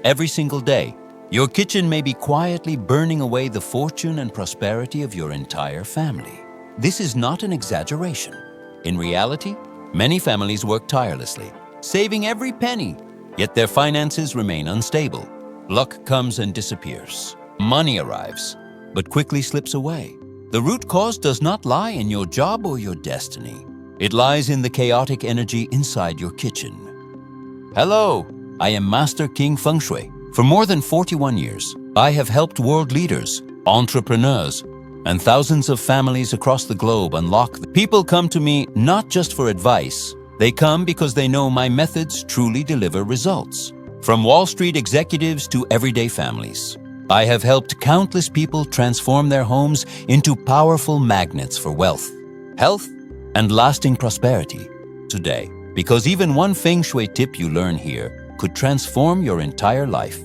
Every single day, your kitchen may be quietly burning away the fortune and prosperity of your entire family. This is not an exaggeration. In reality, many families work tirelessly, saving every penny, yet their finances remain unstable. Luck comes and disappears. Money arrives, but quickly slips away. The root cause does not lie in your job or your destiny. It lies in the chaotic energy inside your kitchen. Hello, I am Master King Feng Shui. For more than 41 years, I have helped world leaders, entrepreneurs, and thousands of families across the globe unlock. People come to me not just for advice. They come because they know my methods truly deliver results. From Wall Street executives to everyday families, I have helped countless people transform their homes into powerful magnets for wealth, health, and lasting prosperity today. Because even one Feng Shui tip you learn here could transform your entire life.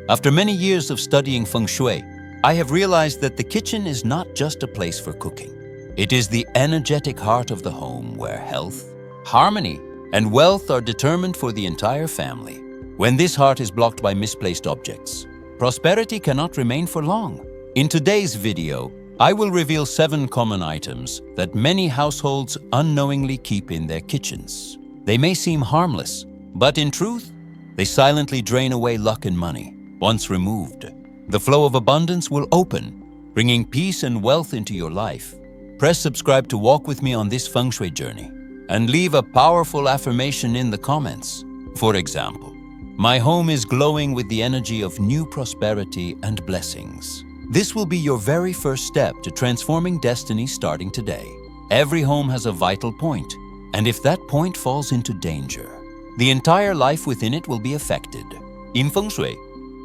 After many years of studying Feng Shui, I have realized that the kitchen is not just a place for cooking. It is the energetic heart of the home where health, harmony, and wealth are determined for the entire family. When this heart is blocked by misplaced objects, prosperity cannot remain for long. In today's video, I will reveal 7 common items that many households unknowingly keep in their kitchens. They may seem harmless, but in truth, they silently drain away luck and money. Once removed, the flow of abundance will open, bringing peace and wealth into your life. Press subscribe to walk with me on this Feng Shui journey and leave a powerful affirmation in the comments. For example, my home is glowing with the energy of new prosperity and blessings. This will be your very first step to transforming destiny starting today. Every home has a vital point, and if that point falls into danger, the entire life within it will be affected. In Feng Shui,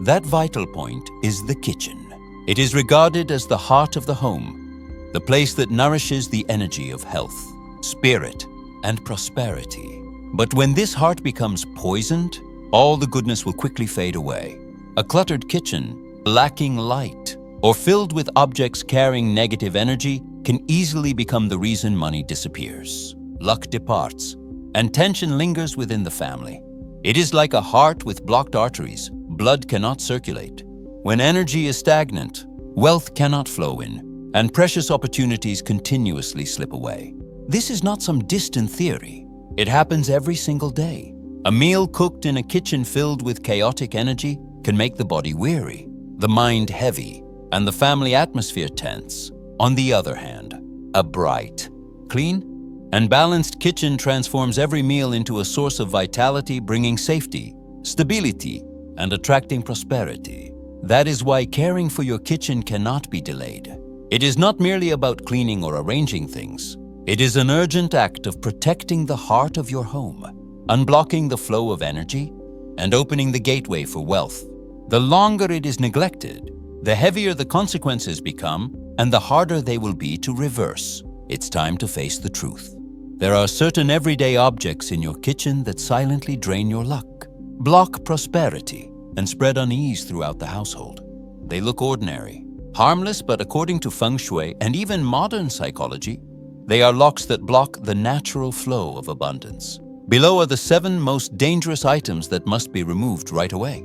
that vital point is the kitchen. It is regarded as the heart of the home, the place that nourishes the energy of health, spirit, and prosperity. But when this heart becomes poisoned, all the goodness will quickly fade away. A cluttered kitchen, lacking light, or filled with objects carrying negative energy can easily become the reason money disappears, luck departs, and tension lingers within the family. It is like a heart with blocked arteries. Blood cannot circulate. When energy is stagnant, wealth cannot flow in, and precious opportunities continuously slip away. This is not some distant theory. It happens every single day. A meal cooked in a kitchen filled with chaotic energy can make the body weary, the mind heavy, and the family atmosphere tense. On the other hand, a bright, clean, and balanced kitchen transforms every meal into a source of vitality, bringing safety, stability, and attracting prosperity. That is why caring for your kitchen cannot be delayed. It is not merely about cleaning or arranging things. It is an urgent act of protecting the heart of your home, unblocking the flow of energy, and opening the gateway for wealth. The longer it is neglected, the heavier the consequences become, and the harder they will be to reverse. It's time to face the truth. There are certain everyday objects in your kitchen that silently drain your luck, block prosperity, and spread unease throughout the household. They look ordinary, harmless, but according to Feng Shui and even modern psychology, they are locks that block the natural flow of abundance. Below are the 7 most dangerous items that must be removed right away.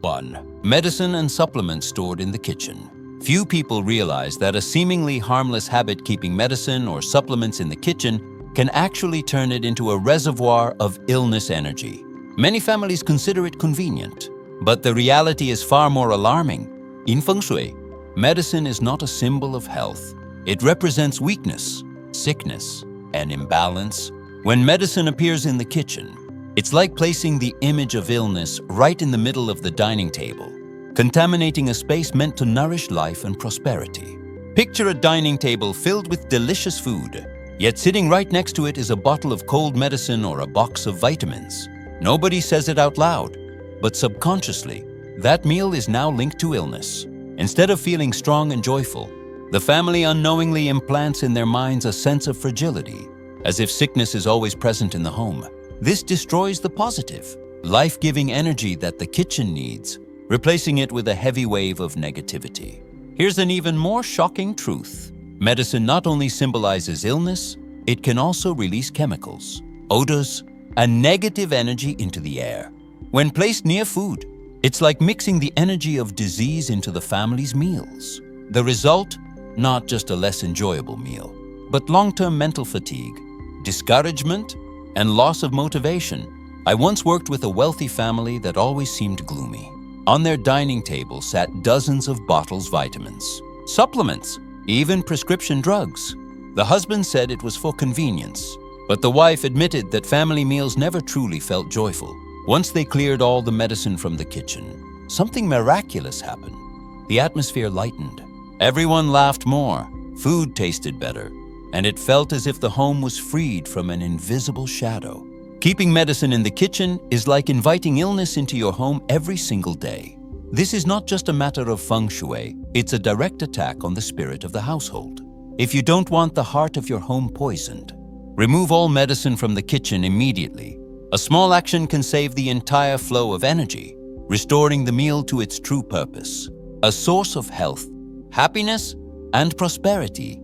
1. Medicine and supplements stored in the kitchen. Few people realize that a seemingly harmless habit, keeping medicine or supplements in the kitchen, can actually turn it into a reservoir of illness energy. Many families consider it convenient, but the reality is far more alarming. In Feng Shui, medicine is not a symbol of health. It represents weakness, sickness, and imbalance. When medicine appears in the kitchen, it's like placing the image of illness right in the middle of the dining table, contaminating a space meant to nourish life and prosperity. Picture a dining table filled with delicious food, yet sitting right next to it is a bottle of cold medicine or a box of vitamins. Nobody says it out loud, but subconsciously, that meal is now linked to illness. Instead of feeling strong and joyful, the family unknowingly implants in their minds a sense of fragility, as if sickness is always present in the home. This destroys the positive, life-giving energy that the kitchen needs, replacing it with a heavy wave of negativity. Here's an even more shocking truth. Medicine not only symbolizes illness, it can also release chemicals, odors, and negative energy into the air. When placed near food, It's like mixing the energy of disease into the family's meals. The result? Not just a less enjoyable meal, but long-term mental fatigue, discouragement, and loss of motivation. I once worked with a wealthy family that always seemed gloomy. On their dining table sat dozens of bottles, vitamins, supplements, even prescription drugs. The husband said it was for convenience, but the wife admitted that family meals never truly felt joyful. Once they cleared all the medicine from the kitchen, something miraculous happened. The atmosphere lightened. Everyone laughed more, food tasted better, and it felt as if the home was freed from an invisible shadow. Keeping medicine in the kitchen is like inviting illness into your home every single day. This is not just a matter of feng shui, it's a direct attack on the spirit of the household. If you don't want the heart of your home poisoned, remove all medicine from the kitchen immediately. A small action can save the entire flow of energy, restoring the meal to its true purpose, a source of health, happiness, and prosperity.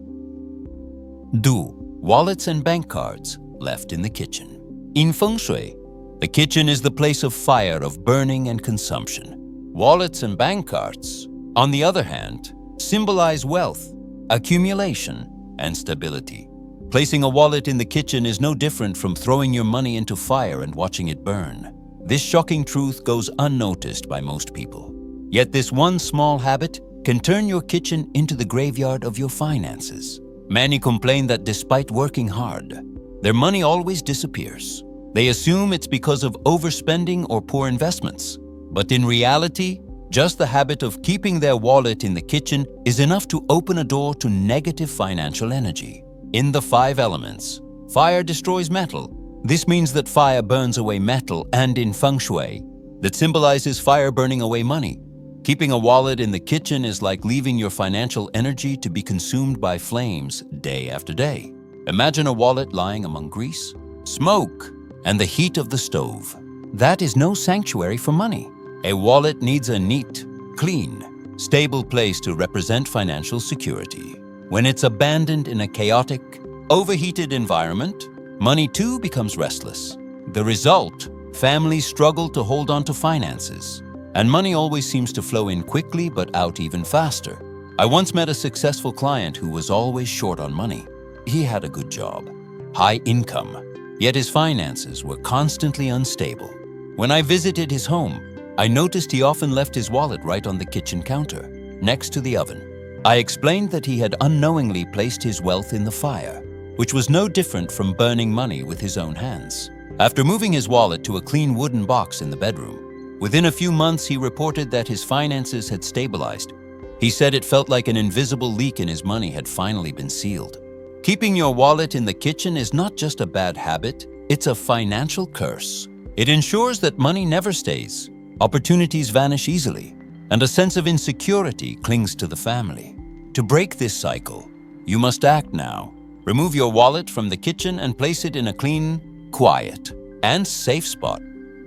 Do wallets and bank cards left in the kitchen. In feng shui, the kitchen is the place of fire, of burning and consumption. Wallets and bank cards, on the other hand, symbolize wealth, accumulation, and stability. Placing a wallet in the kitchen is no different from throwing your money into fire and watching it burn. This shocking truth goes unnoticed by most people. Yet this one small habit can turn your kitchen into the graveyard of your finances. Many complain that despite working hard, their money always disappears. They assume it's because of overspending or poor investments. But in reality, just the habit of keeping their wallet in the kitchen is enough to open a door to negative financial energy. In the 5 elements, fire destroys metal. This means that fire burns away metal, and in feng shui, that symbolizes fire burning away money. Keeping a wallet in the kitchen is like leaving your financial energy to be consumed by flames day after day. Imagine a wallet lying among grease, smoke, and the heat of the stove. That is no sanctuary for money. A wallet needs a neat, clean, stable place to represent financial security. When it's abandoned in a chaotic, overheated environment, money too becomes restless. The result, families struggle to hold on to finances, and money always seems to flow in quickly but out even faster. I once met a successful client who was always short on money. He had a good job, high income, yet his finances were constantly unstable. When I visited his home, I noticed he often left his wallet right on the kitchen counter, next to the oven. I explained that he had unknowingly placed his wealth in the fire, which was no different from burning money with his own hands. After moving his wallet to a clean wooden box in the bedroom, within a few months he reported that his finances had stabilized. He said it felt like an invisible leak in his money had finally been sealed. Keeping your wallet in the kitchen is not just a bad habit, it's a financial curse. It ensures that money never stays, opportunities vanish easily, and a sense of insecurity clings to the family. To break this cycle, you must act now. Remove your wallet from the kitchen and place it in a clean, quiet, and safe spot.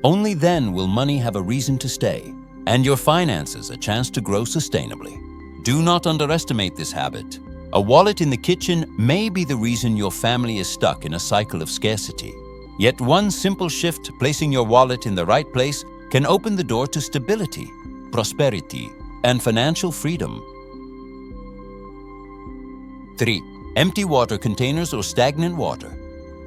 Only then will money have a reason to stay, and your finances a chance to grow sustainably. Do not underestimate this habit. A wallet in the kitchen may be the reason your family is stuck in a cycle of scarcity. Yet one simple shift, placing your wallet in the right place, can open the door to stability, prosperity, and financial freedom. 3. Empty water containers or stagnant water.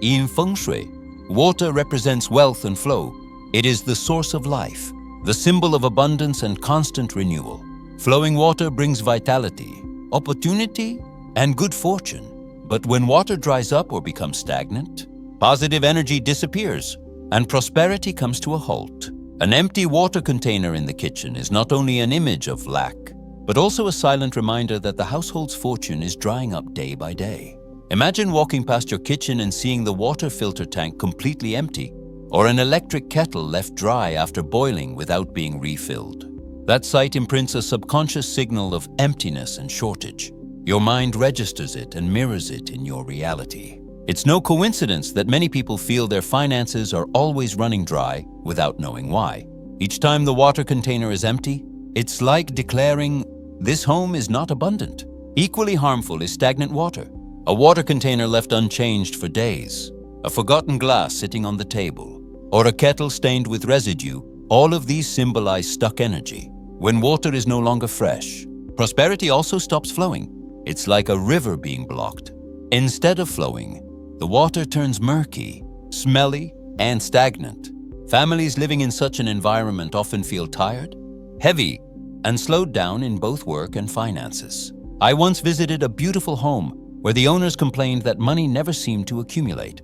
In feng shui, water represents wealth and flow. It is the source of life, the symbol of abundance and constant renewal. Flowing water brings vitality, opportunity, and good fortune. But when water dries up or becomes stagnant, positive energy disappears and prosperity comes to a halt. An empty water container in the kitchen is not only an image of lack, but also a silent reminder that the household's fortune is drying up day by day. Imagine walking past your kitchen and seeing the water filter tank completely empty, or an electric kettle left dry after boiling without being refilled. That sight imprints a subconscious signal of emptiness and shortage. Your mind registers it and mirrors it in your reality. It's no coincidence that many people feel their finances are always running dry without knowing why. Each time the water container is empty, it's like declaring, "This home is not abundant." Equally harmful is stagnant water. A water container left unchanged for days, a forgotten glass sitting on the table, or a kettle stained with residue All of these symbolize stuck energy. When water is no longer fresh, prosperity also stops flowing. It's like a river being blocked. Instead of flowing, the water turns murky, smelly, and stagnant. Families living in such an environment often feel tired, heavy, and slowed down in both work and finances. I once visited a beautiful home where the owners complained that money never seemed to accumulate.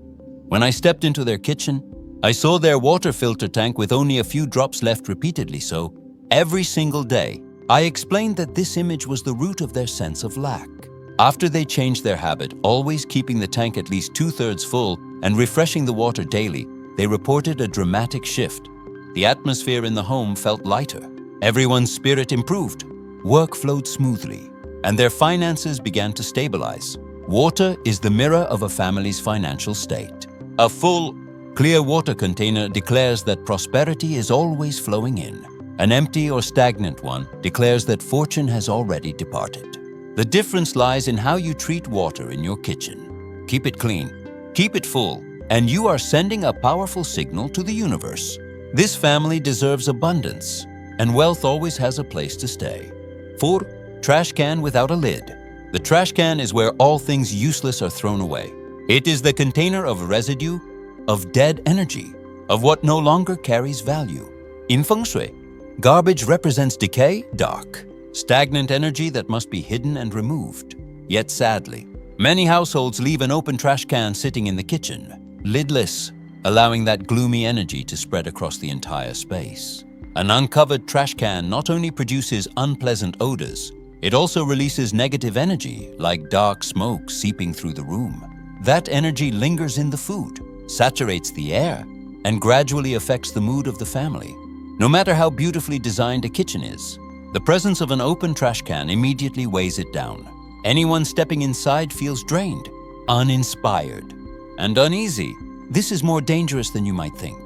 When I stepped into their kitchen, I saw their water filter tank with only a few drops left repeatedly so every single day. I explained that this image was the root of their sense of lack. After they changed their habit, always keeping the tank at least 2/3 full and refreshing the water daily, they reported a dramatic shift. The atmosphere in the home felt lighter. Everyone's spirit improved. Work flowed smoothly, and their finances began to stabilize. Water is the mirror of a family's financial state. A full, clear water container declares that prosperity is always flowing in. An empty or stagnant one declares that fortune has already departed. The difference lies in how you treat water in your kitchen. Keep it clean, keep it full, and you are sending a powerful signal to the universe. This family deserves abundance, and wealth always has a place to stay. 4. Trash can without a lid. The trash can is where all things useless are thrown away. It is the container of residue, of dead energy, of what no longer carries value. In Feng Shui, garbage represents decay, dark, stagnant energy that must be hidden and removed. Yet sadly, many households leave an open trash can sitting in the kitchen, lidless, allowing that gloomy energy to spread across the entire space. An uncovered trash can not only produces unpleasant odors, it also releases negative energy like dark smoke seeping through the room. That energy lingers in the food, saturates the air, and gradually affects the mood of the family. No matter how beautifully designed a kitchen is, the presence of an open trash can immediately weighs it down. Anyone stepping inside feels drained, uninspired, and uneasy. This is more dangerous than you might think.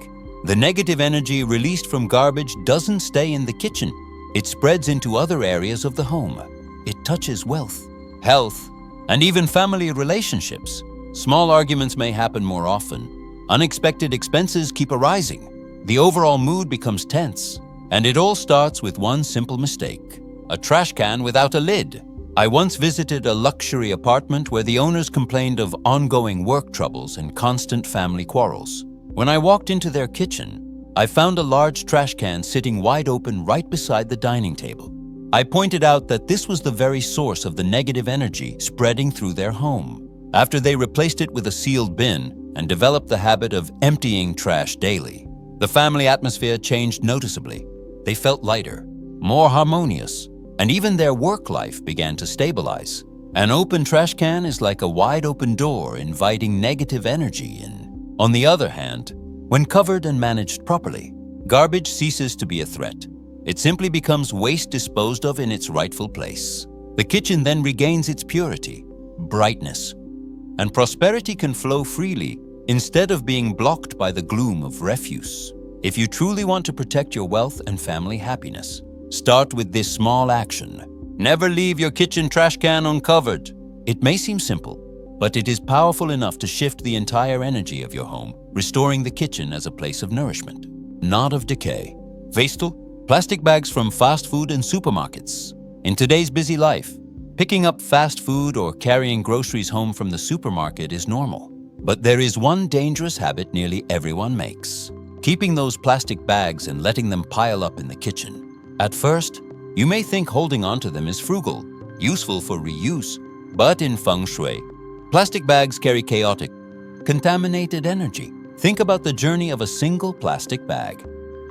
The negative energy released from garbage doesn't stay in the kitchen. It spreads into other areas of the home. It touches wealth, health, and even family relationships. Small arguments may happen more often. Unexpected expenses keep arising. The overall mood becomes tense. And it all starts with one simple mistake: a trash can without a lid. I once visited a luxury apartment where the owners complained of ongoing work troubles and constant family quarrels. When I walked into their kitchen, I found a large trash can sitting wide open right beside the dining table. I pointed out that this was the very source of the negative energy spreading through their home. After they replaced it with a sealed bin and developed the habit of emptying trash daily, the family atmosphere changed noticeably. They felt lighter, more harmonious, and even their work life began to stabilize. An open trash can is like a wide open door inviting negative energy in. On the other hand, when covered and managed properly, garbage ceases to be a threat. It simply becomes waste disposed of in its rightful place. The kitchen then regains its purity, brightness, and prosperity can flow freely instead of being blocked by the gloom of refuse. If you truly want to protect your wealth and family happiness, start with this small action. Never leave your kitchen trash can uncovered. It may seem simple, but it is powerful enough to shift the entire energy of your home, restoring the kitchen as a place of nourishment, not of decay. Vestal, plastic bags from fast food and supermarkets. In today's busy life, picking up fast food or carrying groceries home from the supermarket is normal. But there is one dangerous habit nearly everyone makes: keeping those plastic bags and letting them pile up in the kitchen. At first, you may think holding onto them is frugal, useful for reuse, but in Feng Shui, plastic bags carry chaotic, contaminated energy. Think about the journey of a single plastic bag.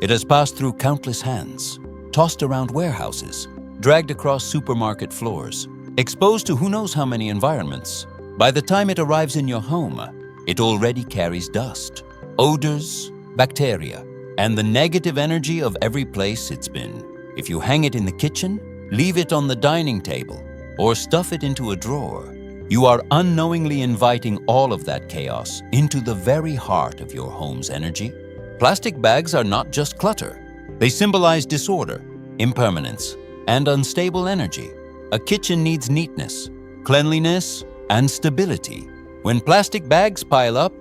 It has passed through countless hands, tossed around warehouses, dragged across supermarket floors, exposed to who knows how many environments. By the time it arrives in your home, it already carries dust, odors, bacteria, and the negative energy of every place it's been. If you hang it in the kitchen, leave it on the dining table, or stuff it into a drawer, you are unknowingly inviting all of that chaos into the very heart of your home's energy. Plastic bags are not just clutter. They symbolize disorder, impermanence, and unstable energy. A kitchen needs neatness, cleanliness, and stability. When plastic bags pile up,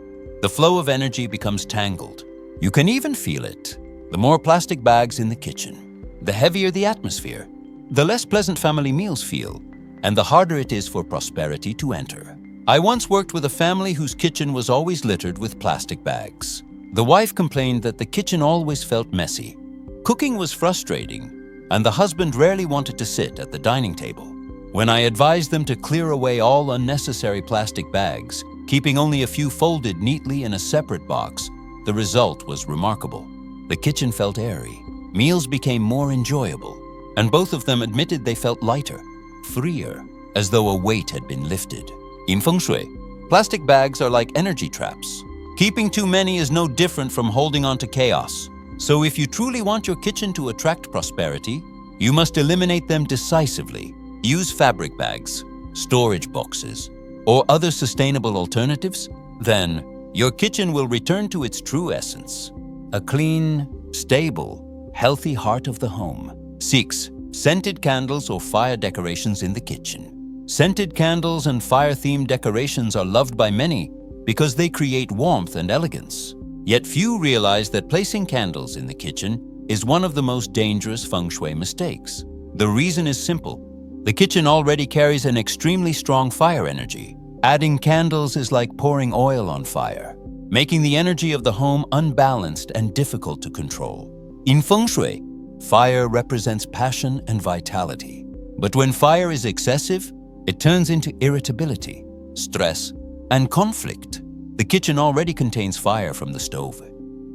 the flow of energy becomes tangled. You can even feel it. The more plastic bags in the kitchen, the heavier the atmosphere, the less pleasant family meals feel, and the harder it is for prosperity to enter. I once worked with a family whose kitchen was always littered with plastic bags. The wife complained that the kitchen always felt messy. Cooking was frustrating, and the husband rarely wanted to sit at the dining table. When I advised them to clear away all unnecessary plastic bags, keeping only a few folded neatly in a separate box, the result was remarkable. The kitchen felt airy, meals became more enjoyable, and both of them admitted they felt lighter, freer, as though a weight had been lifted. In Feng Shui, plastic bags are like energy traps. Keeping too many is no different from holding on to chaos. So if you truly want your kitchen to attract prosperity, you must eliminate them decisively. Use fabric bags, storage boxes, or other sustainable alternatives. Then, your kitchen will return to its true essence. A clean, stable, healthy heart of the home. 6. Scented candles or fire decorations in the kitchen. Scented candles and fire-themed decorations are loved by many because they create warmth and elegance. Yet few realize that placing candles in the kitchen is one of the most dangerous feng shui mistakes. The reason is simple. The kitchen already carries an extremely strong fire energy. Adding candles is like pouring oil on fire, making the energy of the home unbalanced and difficult to control. In feng shui, fire represents passion and vitality. But when fire is excessive, it turns into irritability, stress, and conflict. The kitchen already contains fire from the stove,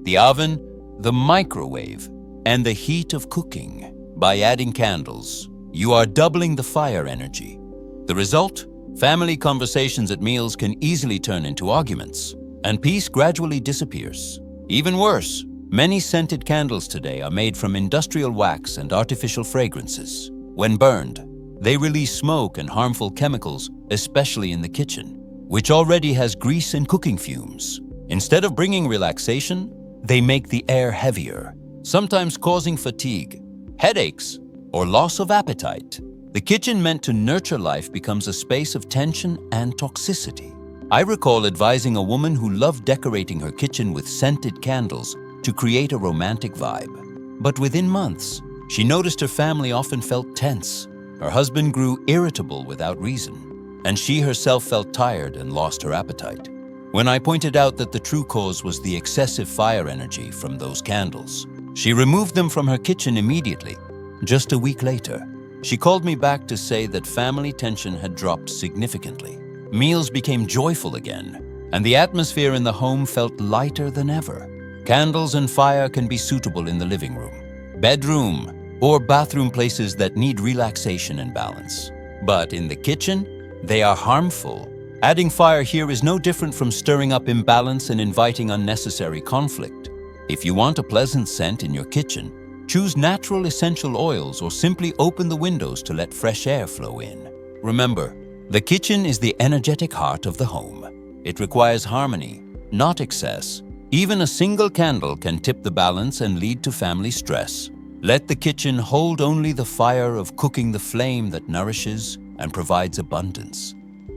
the oven, the microwave, and the heat of cooking. By adding candles, you are doubling the fire energy. The result? Family conversations at meals can easily turn into arguments, and peace gradually disappears. Even worse, many scented candles today are made from industrial wax and artificial fragrances. When burned, they release smoke and harmful chemicals, especially in the kitchen, which already has grease and cooking fumes. Instead of bringing relaxation, they make the air heavier, sometimes causing fatigue, headaches, or loss of appetite. The kitchen meant to nurture life becomes a space of tension and toxicity. I recall advising a woman who loved decorating her kitchen with scented candles to create a romantic vibe. But within months, she noticed her family often felt tense. Her husband grew irritable without reason, and she herself felt tired and lost her appetite. When I pointed out that the true cause was the excessive fire energy from those candles, she removed them from her kitchen immediately. Just a week later, she called me back to say that family tension had dropped significantly. Meals became joyful again, and the atmosphere in the home felt lighter than ever. Candles and fire can be suitable in the living room, bedroom, or bathroom, places that need relaxation and balance. But in the kitchen, they are harmful. Adding fire here is no different from stirring up imbalance and inviting unnecessary conflict. If you want a pleasant scent in your kitchen, choose natural essential oils or simply open the windows to let fresh air flow in. Remember, the kitchen is the energetic heart of the home. It requires harmony, not excess. Even a single candle can tip the balance and lead to family stress. Let the kitchen hold only the fire of cooking, the flame that nourishes and provides abundance,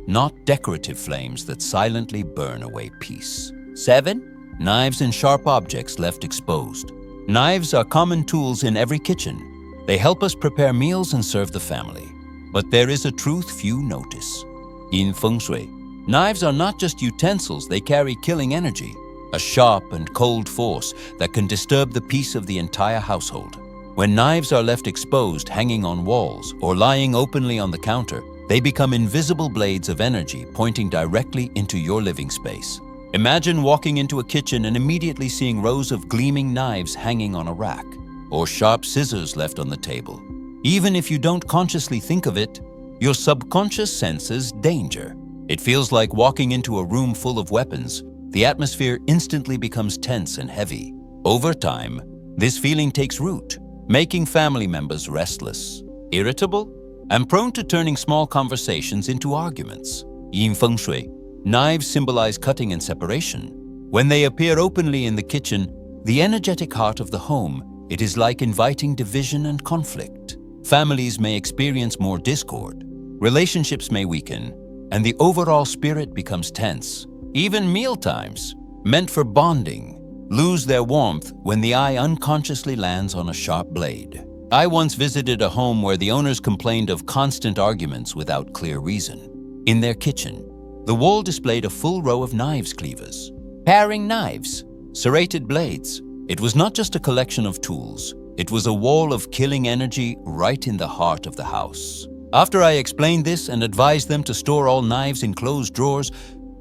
not decorative flames that silently burn away peace. 7. Knives and sharp objects left exposed. Knives are common tools in every kitchen. They help us prepare meals and serve the family. But there is a truth few notice. In Feng Shui, knives are not just utensils, they carry killing energy, a sharp and cold force that can disturb the peace of the entire household. When knives are left exposed, hanging on walls, or lying openly on the counter, they become invisible blades of energy pointing directly into your living space. Imagine walking into a kitchen and immediately seeing rows of gleaming knives hanging on a rack, or sharp scissors left on the table. Even if you don't consciously think of it, your subconscious senses danger. It feels like walking into a room full of weapons. The atmosphere instantly becomes tense and heavy. Over time, this feeling takes root, making family members restless, irritable, and prone to turning small conversations into arguments. In Feng Shui, knives symbolize cutting and separation. When they appear openly in the kitchen, the energetic heart of the home, it is like inviting division and conflict. Families may experience more discord, relationships may weaken, and the overall spirit becomes tense. Even meal times, meant for bonding, lose their warmth when the eye unconsciously lands on a sharp blade. I once visited a home where the owners complained of constant arguments without clear reason. In their kitchen, the wall displayed a full row of knives cleavers, paring knives, serrated blades. It was not just a collection of tools. It was a wall of killing energy right in the heart of the house. After I explained this and advised them to store all knives in closed drawers,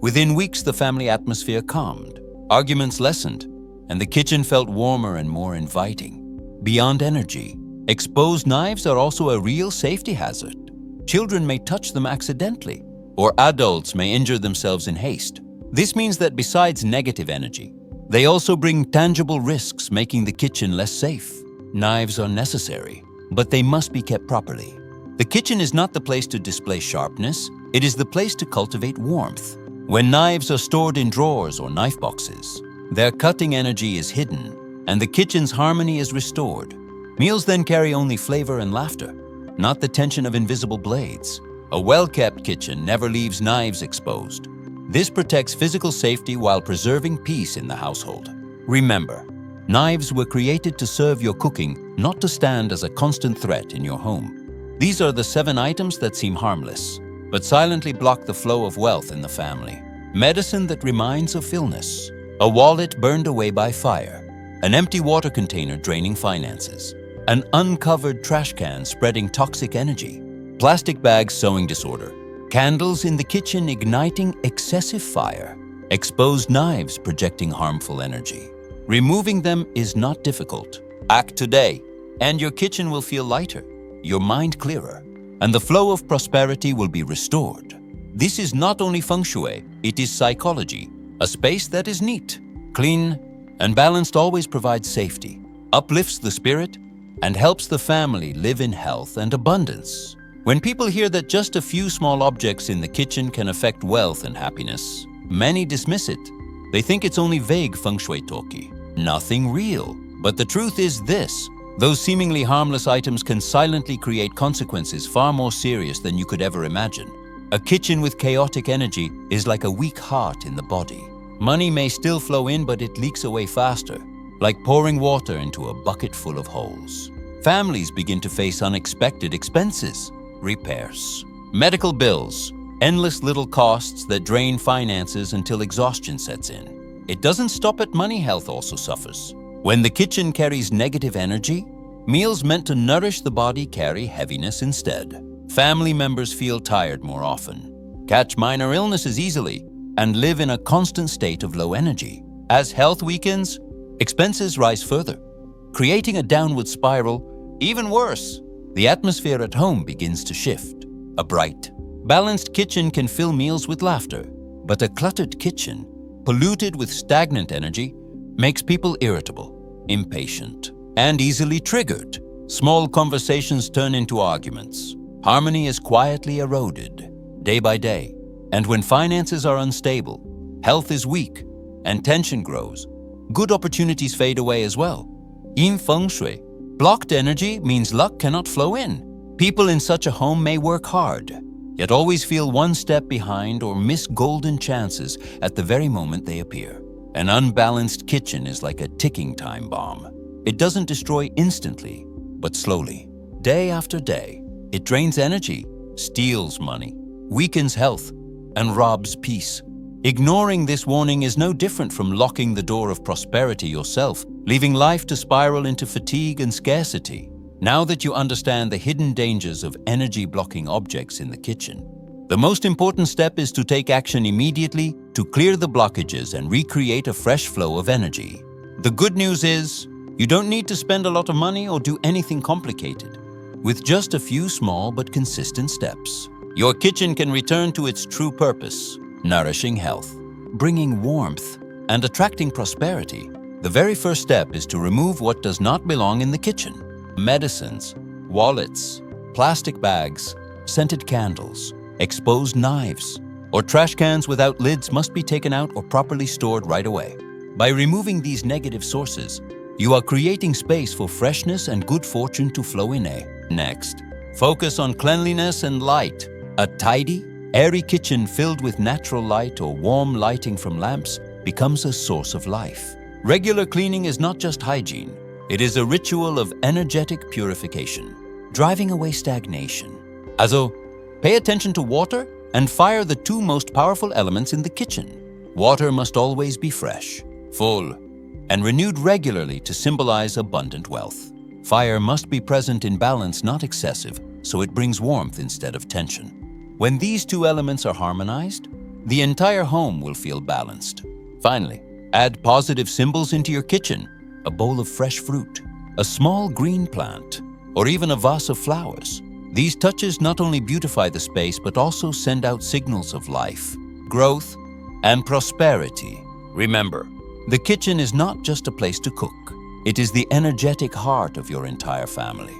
within weeks the family atmosphere calmed. Arguments lessened, and the kitchen felt warmer and more inviting. Beyond energy, exposed knives are also a real safety hazard. Children may touch them accidentally, or adults may injure themselves in haste. This means that besides negative energy, they also bring tangible risks, making the kitchen less safe. Knives are necessary, but they must be kept properly. The kitchen is not the place to display sharpness, it is the place to cultivate warmth. When knives are stored in drawers or knife boxes, their cutting energy is hidden, and the kitchen's harmony is restored. Meals then carry only flavor and laughter, not the tension of invisible blades. A well-kept kitchen never leaves knives exposed. This protects physical safety while preserving peace in the household. Remember, knives were created to serve your cooking, not to stand as a constant threat in your home. These are the 7 items that seem harmless, but silently block the flow of wealth in the family. Medicine that reminds of illness. A wallet burned away by fire. An empty water container draining finances. An uncovered trash can spreading toxic energy. Plastic bags sowing disorder. Candles in the kitchen igniting excessive fire. Exposed knives projecting harmful energy. Removing them is not difficult. Act today, and your kitchen will feel lighter, your mind clearer, and the flow of prosperity will be restored. This is not only Feng Shui, it is psychology. A space that is neat, clean, and balanced always provides safety, uplifts the spirit, and helps the family live in health and abundance. When people hear that just a few small objects in the kitchen can affect wealth and happiness, many dismiss it. They think it's only vague Feng Shui talky, nothing real. But the truth is this: those seemingly harmless items can silently create consequences far more serious than you could ever imagine. A kitchen with chaotic energy is like a weak heart in the body. Money may still flow in, but it leaks away faster, like pouring water into a bucket full of holes. Families begin to face unexpected expenses, repairs, medical bills, endless little costs that drain finances until exhaustion sets in. It doesn't stop at money. Health also suffers. When the kitchen carries negative energy, meals meant to nourish the body carry heaviness instead. Family members feel tired more often, catch minor illnesses easily, and live in a constant state of low energy. As health weakens, expenses rise further, creating a downward spiral. Even worse, the atmosphere at home begins to shift. A bright, balanced kitchen can fill meals with laughter, but a cluttered kitchen, polluted with stagnant energy, makes people irritable, impatient, and easily triggered. Small conversations turn into arguments. Harmony is quietly eroded, day by day. And when finances are unstable, health is weak, and tension grows, good opportunities fade away as well. In Feng Shui, blocked energy means luck cannot flow in. People in such a home may work hard, yet always feel one step behind or miss golden chances at the very moment they appear. An unbalanced kitchen is like a ticking time bomb. It doesn't destroy instantly, but slowly, day after day. It drains energy, steals money, weakens health, and robs peace. Ignoring this warning is no different from locking the door of prosperity yourself, leaving life to spiral into fatigue and scarcity. Now that you understand the hidden dangers of energy-blocking objects in the kitchen, the most important step is to take action immediately to clear the blockages and recreate a fresh flow of energy. The good news is, you don't need to spend a lot of money or do anything complicated. With just a few small but consistent steps, your kitchen can return to its true purpose, nourishing health, bringing warmth, and attracting prosperity. The very first step is to remove what does not belong in the kitchen. Medicines, wallets, plastic bags, scented candles, exposed knives, or trash cans without lids must be taken out or properly stored right away. By removing these negative sources, you are creating space for freshness and good fortune to flow in. Next, focus on cleanliness and light. A tidy, airy kitchen filled with natural light or warm lighting from lamps becomes a source of life. Regular cleaning is not just hygiene. It is a ritual of energetic purification, driving away stagnation. Also, pay attention to water and fire, the two most powerful elements in the kitchen. Water must always be fresh, full, and renewed regularly to symbolize abundant wealth. Fire must be present in balance, not excessive, so it brings warmth instead of tension. When these two elements are harmonized, the entire home will feel balanced. Finally, add positive symbols into your kitchen: a bowl of fresh fruit, a small green plant, or even a vase of flowers. These touches not only beautify the space but also send out signals of life, growth, and prosperity. Remember, the kitchen is not just a place to cook. It is the energetic heart of your entire family.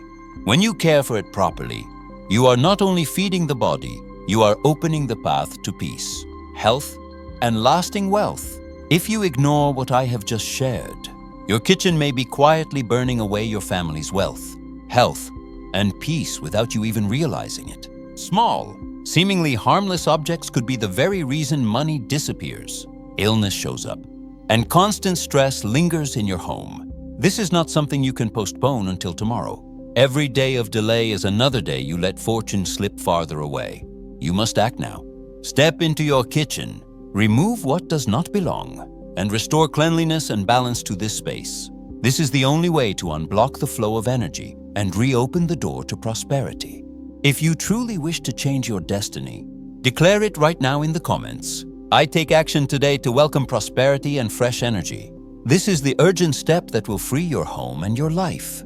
When you care for it properly, you are not only feeding the body, you are opening the path to peace, health, and lasting wealth. If you ignore what I have just shared, your kitchen may be quietly burning away your family's wealth, health, and peace without you even realizing it. Small, seemingly harmless objects could be the very reason money disappears, illness shows up, and constant stress lingers in your home. This is not something you can postpone until tomorrow. Every day of delay is another day you let fortune slip farther away. You must act now. Step into your kitchen, remove what does not belong, and restore cleanliness and balance to this space. This is the only way to unblock the flow of energy and reopen the door to prosperity. If you truly wish to change your destiny, declare it right now in the comments. I take action today to welcome prosperity and fresh energy. This is the urgent step that will free your home and your life.